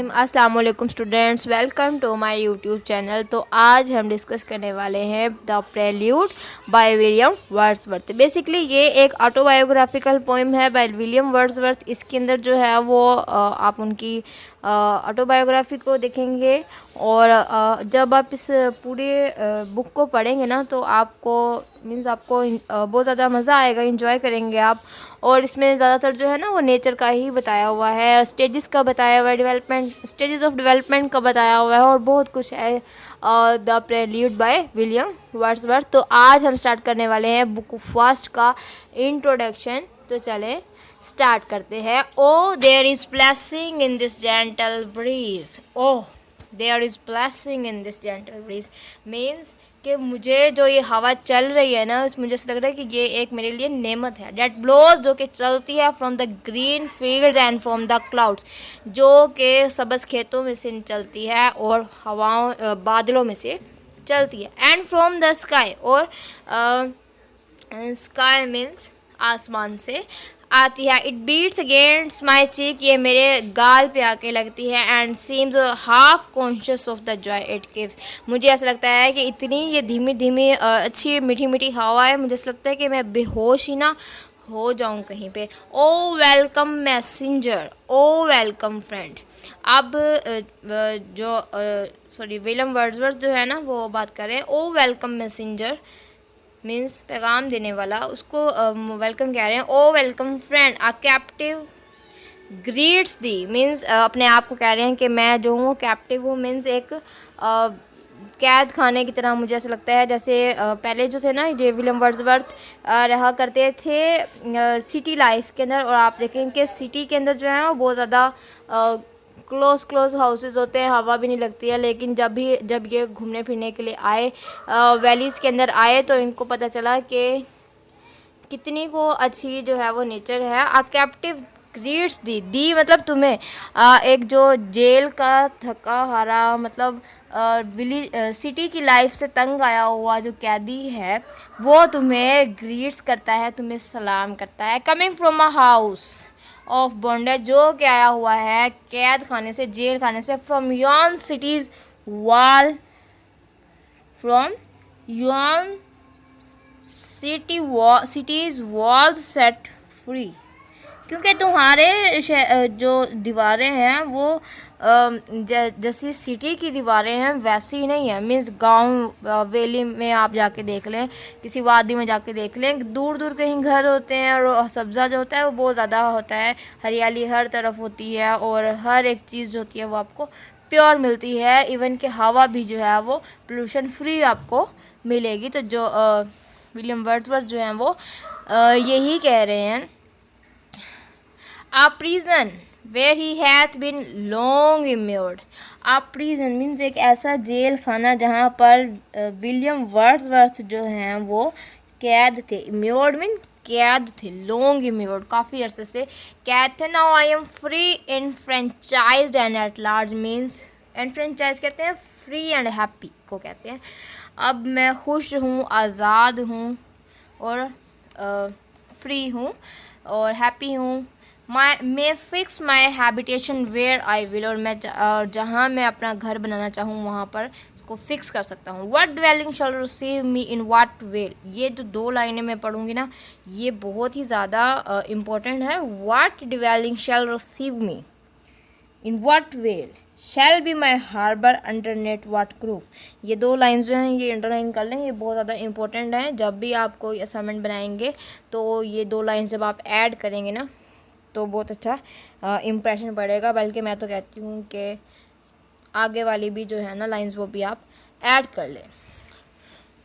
रहीम। अस्सलाम वालेकुम students, welcome to my YouTube channel. तो आज हम डिस्कस करने वाले हैं the prelude by William Wordsworth. Basically ये एक ऑटोबायोग्राफिकल पोइम है बाय विलियम वर्ड्सवर्थ। इसके अंदर जो है वो आप उनकी ऑटोबायोग्राफी को देखेंगे और जब आप इस पूरे बुक को पढ़ेंगे ना तो आपको आपको बहुत ज़्यादा मज़ा आएगा, इंजॉय करेंगे आप। और इसमें ज़्यादातर जो है ना वो नेचर का ही बताया हुआ है, स्टेजेस का बताया हुआ है, डेवलपमेंट स्टेजेस ऑफ डेवलपमेंट का बताया हुआ है और बहुत कुछ है the prelude by William Wordsworth. तो आज हम स्टार्ट करने वाले हैं बुक फर्स्ट का इंट्रोडक्शन। तो चलें स्टार्ट करते हैं। O there is blessing in this gentle breeze. Oh there is blessing in this gentle breeze means कि मुझे जो ये हवा चल रही है ना, मुझे ऐसा लग रहा है कि ये एक मेरे लिए नेमत है। डेट ब्लोज, जो कि चलती है from the green fields and from the clouds, जो कि सबज खेतों में से चलती है और हवाओं बादलों में से चलती है। एंड फ्रॉम द स्काई, और स्काई मीन्स आसमान से आती है। इट बीट्स अगेंस्ट माई चीक, ये मेरे गाल पे आके लगती है। And seems half conscious of the joy it gives, मुझे ऐसा लगता है कि इतनी ये धीमी धीमी अच्छी मीठी मीठी हवा है, मुझे ऐसा लगता है कि मैं बेहोश ही ना हो जाऊं कहीं पे। ओ वेलकम मैसेंजर, ओ वेलकम फ्रेंड। अब विलियम वर्ड्सवर्थ जो है ना वो बात कर रहे हैं। ओ वेलकम मैसेंजर मीन्स पैगाम देने वाला, उसको वेलकम कह रहे हैं। ओ वेलकम फ्रेंड, अ कैप्टिव ग्रीट्स दी मीन्स अपने आप को कह रहे हैं कि मैं जो हूँ कैप्टिव हूँ, मीन्स एक कैद खाने की तरह मुझे ऐसा लगता है। जैसे पहले जो थे ना ये विलियम वर्ड्सवर्थ रहा करते थे सिटी लाइफ के अंदर, और आप देखें कि सिटी के अंदर जो है वो बहुत ज़्यादा क्लोज हाउसेस होते हैं, हवा भी नहीं लगती है। लेकिन जब ये घूमने फिरने के लिए आए, वैलीज़ के अंदर आए, तो इनको पता चला कि कितनी को अच्छी जो है वो नेचर है। आ कैप्टिव ग्रीट्स दी मतलब तुम्हें, एक जो जेल का थका हारा मतलब सिटी की लाइफ से तंग आया हुआ जो कैदी है वो तुम्हें ग्रीट्स करता है, तुम्हें सलाम करता है। Coming from a house of bondage, जो कि आया हुआ है कैद खाने से, जेल खाने से। From Yon cities wall, from Yon cities walls set free, क्योंकि तुम्हारे जो दीवारें हैं वो जैसी सिटी की दीवारें हैं वैसी ही नहीं है। मीन्स गांव वैली में आप जाके देख लें, किसी वादी में जाके देख लें, दूर दूर कहीं घर होते हैं और सब्ज़ा जो होता है वो बहुत ज़्यादा होता है, हरियाली हर तरफ होती है और हर एक चीज़ जो होती है वो आपको प्योर मिलती है। इवन कि हवा भी जो है वो पोल्यूशन फ्री आपको मिलेगी। तो जो विलियम वर्ड्सवर्थ जो हैं वो यही कह रहे हैं। A prison where he hath been long immured. A prison means एक ऐसा जेल खाना जहाँ पर विलियम वर्ड्सवर्थ जो हैं वो कैद थे। इम्योर्ड मीन कैद थे, लॉन्ग इम्योर्ड काफ़ी अरसे से कैद थे। Now I am free enfranchised and at large means enfranchise कहते हैं फ्री एंड हैप्पी को कहते हैं। अब मैं खुश हूँ, आज़ाद हूँ और फ्री हूँ और हैप्पी हूँ। मैं fix my habitation where I will, और मैं जहाँ मैं अपना घर बनाना चाहूँ वहाँ पर उसको फिक्स कर सकता हूँ। What dwelling shall receive me in what vale, ये जो दो लाइनें मैं पढ़ूँगी ना ये बहुत ही ज़्यादा इम्पोर्टेंट है। What dwelling shall receive me in what vale shall be my harbour underneath what grove, ये दो लाइन्स जो हैं ये अंडरलाइन कर लें, ये बहुत ज़्यादा इंपॉर्टेंट हैं। जब भी आप कोई असाइनमेंट बनाएंगे तो ये दो लाइन्स जब आप ऐड करेंगे ना तो बहुत अच्छा इम्प्रेशन पड़ेगा। बल्कि मैं तो कहती हूँ कि आगे वाली भी जो है ना लाइंस वो भी आप ऐड कर लें।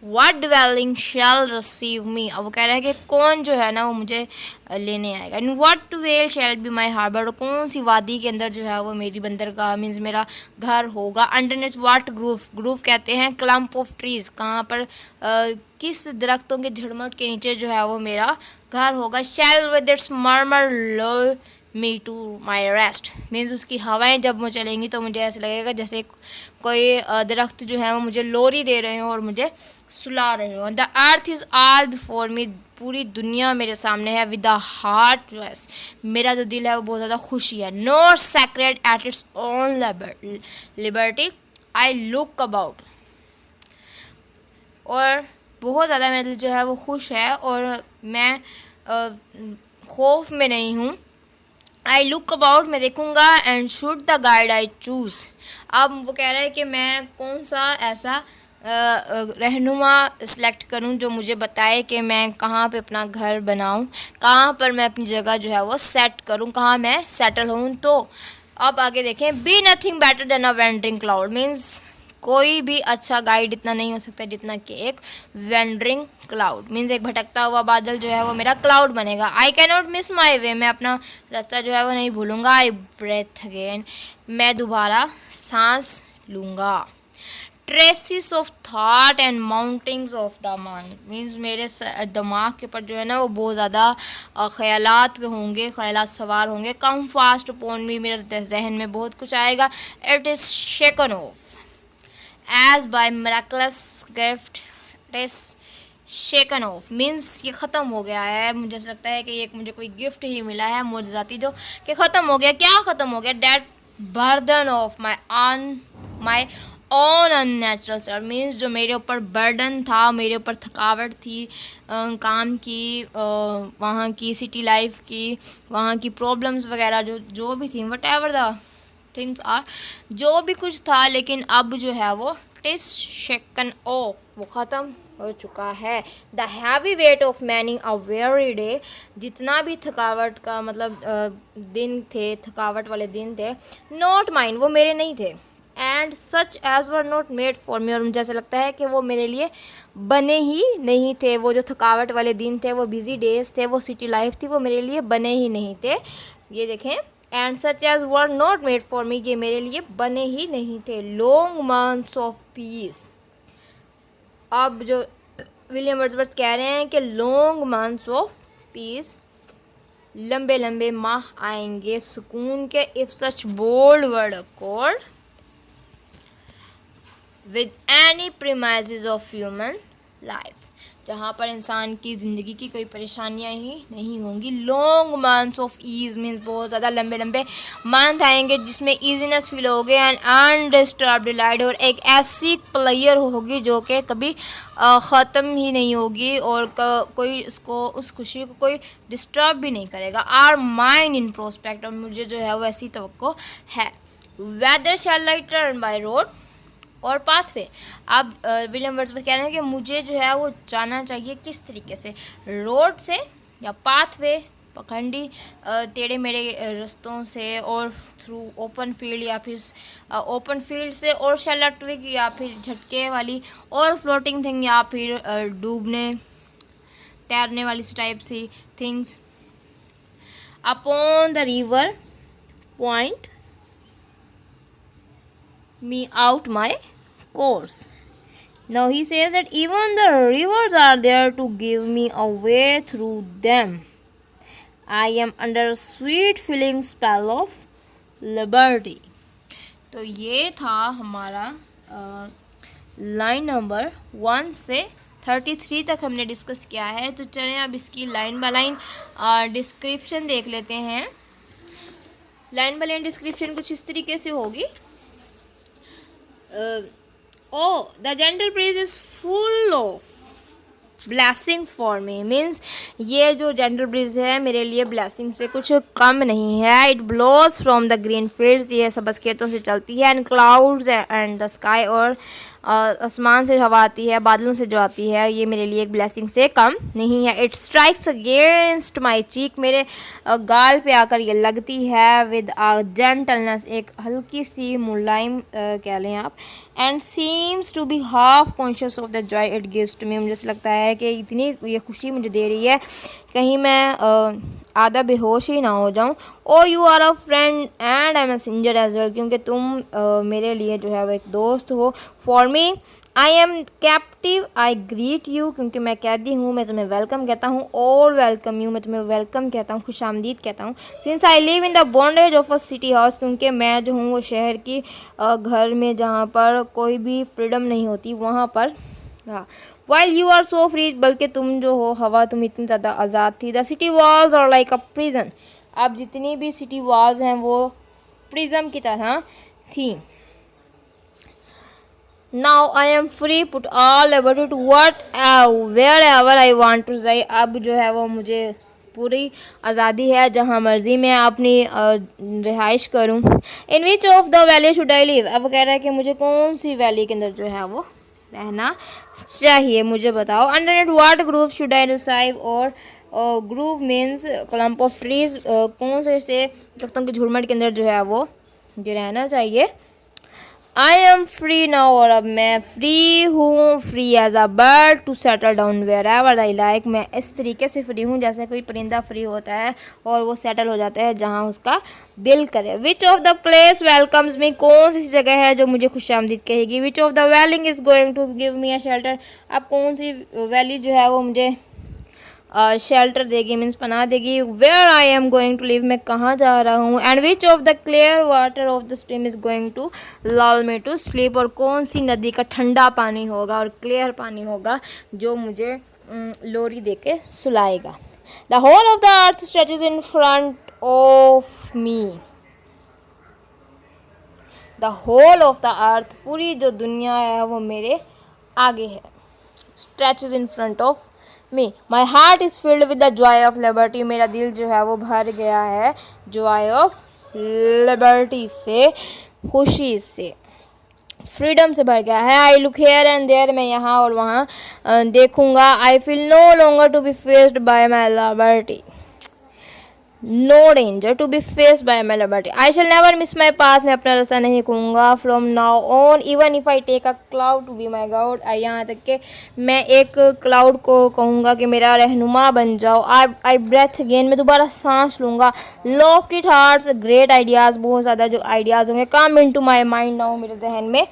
What dwelling shall receive me, अब वो कह रहा है कि कौन जो है ना वो मुझे लेने आएगा। In what whale shall be my harbor, कौन सी वादी के अंदर जो है वो मेरी बंदरगाह मीन्स मेरा घर होगा। Underneath what grove, ग्रूव कहते हैं clump of trees, कहाँ पर किस दरख्तों के झुरमुट के नीचे जो है वो मेरा घर होगा। Shall with its murmur lull me to my rest. Means उसकी हवाएं जब वो चलेंगी तो मुझे ऐसा लगेगा जैसे कोई दरख्त जो है वो मुझे लोरी दे रहे हो और मुझे सुला रहे हो। The earth is all before me, पूरी दुनिया मेरे सामने है। विद द हार्ट रेस्ट, मेरा जो दिल है वो बहुत ज़्यादा खुशी है। Not sacred at its own liberty, I look about, और बहुत ज़्यादा मेरा दिल जो है वो खुश है और मैं खौफ में नहीं हूँ। आई लुक अबाउट, मैं देखूँगा। And should the guide I choose, अब वो कह रहा है कि मैं कौन सा ऐसा रहनुमा सेलेक्ट करूं जो मुझे बताए कि मैं कहाँ पे अपना घर बनाऊं, कहाँ पर मैं अपनी जगह जो है वो सेट करूं, कहाँ मैं सेटल हूं। तो अब आगे देखें, be nothing better than a wandering cloud, means कोई भी अच्छा गाइड इतना नहीं हो सकता जितना कि एक वेंडरिंग क्लाउड। मीन्स एक भटकता हुआ बादल जो है वो मेरा क्लाउड बनेगा। I cannot miss my way, मैं अपना रास्ता जो है वो नहीं भूलूंगा। आई ब्रेथ अगेन, मैं दोबारा सांस लूँगा। Traces of thought and mountings of the mind, means मेरे दिमाग के ऊपर जो है ना वो बहुत ज़्यादा ख्यालात होंगे, ख्यालात सवार होंगे। कम फास्ट अपॉन मी, मेरे जहन में बहुत कुछ आएगा। It is shaken off as by miraculous gift, it is shaken off, means ये ख़त्म हो गया है। मुझे ऐसा लगता है कि ये मुझे कोई गिफ्ट ही मिला है मुआज़ाती, जो कि ख़त्म हो गया। क्या ख़त्म हो गया? That burden of my own unnatural self, means जो मेरे ऊपर बर्डन था, मेरे ऊपर थकावट थी काम की, वहाँ की सिटी लाइफ की, वहाँ की प्रॉब्लम्स वगैरह जो भी थी, whatever the things are, जो भी कुछ था, लेकिन अब जो है वो टिस शेकन ऑफ, वो ख़त्म हो चुका है। The heavy weight of many a very day, जितना भी थकावट का मतलब दिन थे, थकावट वाले दिन थे, नॉट माइन, वो मेरे नहीं थे। And such as were not made for me, और मुझे ऐसा लगता है कि वो मेरे लिए बने ही नहीं थे। वो जो थकावट वाले दिन थे, वो बिजी डेज थे, वो सिटी लाइफ थी, वो मेरे लिए बने ही नहीं थे। ये देखें, and such as were not made for me, ये मेरे लिए बने ही नहीं थे। लॉन्ग मंथ्स ऑफ पीस, अब जो विलियम वर्ड्सवर्थ कह रहे हैं कि लॉन्ग मंथ्स ऑफ पीस, लंबे लंबे माह आएंगे सुकून के। If such bold word accord with any premises of human life, जहाँ पर इंसान की ज़िंदगी की कोई परेशानियाँ ही नहीं होंगी। Long months of ease means बहुत ज़्यादा लंबे लंबे मंथ आएंगे जिसमें ईजीनेस फील होगी एंड अनडिस्टर्ब्ड डिलाइट, और एक ऐसी प्लेयर होगी जो कि कभी ख़त्म ही नहीं होगी और कोई इसको उस खुशी को कोई डिस्टर्ब भी नहीं करेगा। आर माइंड इन प्रोस्पेक्ट, और मुझे जो है वो ऐसी तवक्को है। Whether shall I turn by road और पाथवे, अब विलियम वर्ड्सवर्थ कह रहे हैं कि मुझे जो है वो जाना चाहिए किस तरीके से, रोड से या पाथवे, पखंडी टेढ़े मेढ़े रास्तों से, और थ्रू ओपन फील्ड या फिर ओपन फील्ड से, और शैल ट्विग या फिर झटके वाली, और फ्लोटिंग थिंग या फिर डूबने तैरने वाली type see things. Upon the river point me out my course. Now he says that even the rivers are there to give me a way through them. I am under a sweet feeling spell of liberty. तो ये था हमारा line number 1 से 33 तक हमने discuss किया है। तो चलें अब इसकी लाइन बाय लाइन डिस्क्रिप्शन देख लेते हैं। लाइन बाय लाइन डिस्क्रिप्शन कुछ इस तरीके से होगी। the gentle breeze is full of blessings for me, means ये जो gentle breeze है मेरे लिए blessing से कुछ कम नहीं है। it blows from the green fields, ये सबज खेतों से चलती है। and clouds and the sky, और आसमान से हवा आती है, बादलों से जो आती है, ये मेरे लिए एक ब्लेसिंग से कम नहीं है। इट स्ट्राइक्स अगेंस्ट माई चीक, मेरे गाल पे आकर ये लगती है। विद आ जेंटलनेस, एक हल्की सी मुलायम कह लें आप। And seems to be half conscious of the joy it gives to me, मुझे ऐसा लगता है कि इतनी ये खुशी मुझे दे रही है कहीं मैं आधा बेहोश ही ना हो जाऊं। O you are a friend and I am messenger as well, क्योंकि तुम मेरे लिए जो है वो एक दोस्त हो। For me I am captive I greet you, क्योंकि मैं कैदी हूँ मैं तुम्हें वेलकम कहता हूँ। और वेलकम यू, मैं तुम्हें वेलकम कहता हूँ, खुश आमदीद कहता हूँ। Since I live in the bondage of a city house, क्योंकि मैं जो हूँ वो शहर की घर में जहाँ पर कोई भी फ्रीडम नहीं होती वहाँ पर। हाँ, while you are so free, बल्कि तुम जो हो हवा तुम इतनी ज़्यादा आज़ाद थी। The city walls are like a prison, अब जितनी भी सिटी वॉल्स हैं वो प्रिजन की तरह थी। Now I am free put all liberty to what wherever I want to जाई, अब जो है वो मुझे पूरी आज़ादी है जहाँ मर्ज़ी मैं अपनी रिहाइश करूँ। In which of the valley should I live, अब कह रहा है कि मुझे कौन सी वैली के अंदर जो है वो रहना चाहिए, मुझे बताओ। अंडरनेट वाट ग्रुप शुड आई रिसाइव, और group means clump of trees, कौन से दरख्तों के झुरमट के अंदर जो है वो मुझे रहना चाहिए। आई एम फ्री नाउ, और अब मैं फ्री हूँ, free as a bird to settle down wherever I like, मैं इस तरीके से फ्री हूँ जैसे कोई परिंदा फ्री होता है और वो सेटल हो जाता है जहाँ उसका दिल करे। Which of the place welcomes me, कौन सी जगह है जो मुझे खुशामदीद कहेगी। Which of the welling is going to give me a shelter, अब कौन सी वैली जो है वो मुझे शेल्टर देगी, मीन्स पनाह देगी। Where I am going to live, मैं कहाँ जा रहा हूँ। And which of the clear water of the stream is going to lull me to sleep, और कौन सी नदी का ठंडा पानी होगा और क्लियर पानी होगा जो मुझे लोरी दे के सुलाएगा। The whole of the earth stretches in front of me, the whole of the earth, पूरी जो दुनिया है वो मेरे आगे है। Stretches in front of me, my heart is filled with the joy of liberty, मेरा दिल जो है वो भर गया है जॉय ऑफ लिबर्टी से, खुशी से, फ्रीडम से भर गया है। I look here and there, मैं यहाँ और वहाँ देखूँगा। I feel no longer to be faced by my liberty, no danger to be faced by my liberty. I shall never miss my path, मैं अपना रास्ता नहीं खूँगा। From now on even if I take a cloud to be my guide, यहाँ तक कि मैं एक क्लाउड को कहूँगा कि मेरा रहनुमा बन जाओ। आई ब्रेथ अगेन, मैं दोबारा सांस लूँगा। लॉफ्टी थॉट्स ग्रेट आइडियाज़, बहुत ज़्यादा जो आइडियाज़ होंगे come in to my mind now, मेरे जहन में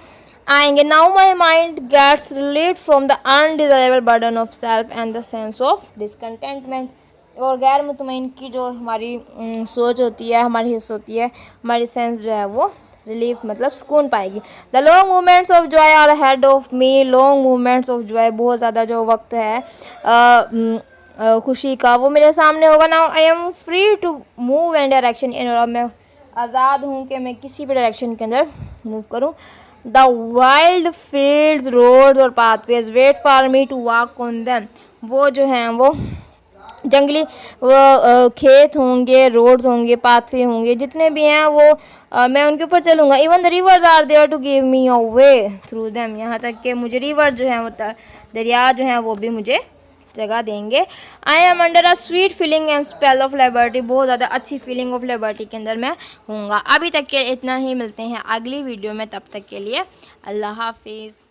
आएंगे। Now my mind gets relieved from the undesirable burden of self and the sense of discontentment, और गैर मुतमईन की जो हमारी सोच होती है, हमारी हिस्स होती है, हमारी सेंस जो है वो रिलीफ मतलब सुकून पाएगी। The long movements of joy are head of me, long movements of joy, बहुत ज़्यादा जो वक्त है खुशी का वो मेरे सामने होगा। Now I am free to move in direction in, और मैं आज़ाद हूँ कि मैं किसी भी डायरेक्शन के अंदर मूव करूँ। द वाइल्ड फील्ड्स रोड्स और pathways wait for me to walk on them, वो जो हैं वो जंगली वो खेत होंगे, रोड्स होंगे, पाथवे होंगे, जितने भी हैं वो मैं उनके ऊपर चलूँगा। Even the rivers are there to give me a way through them, यहाँ तक कि मुझे रिवर जो हैं वो दरिया जो हैं वो भी मुझे जगह देंगे। I am under a sweet feeling and spell of liberty, बहुत ज़्यादा अच्छी फीलिंग ऑफ लिबर्टी के अंदर मैं हूँगा। अभी तक के इतना ही, मिलते हैं अगली वीडियो में, तब तक के लिए अल्लाह हाफिज़।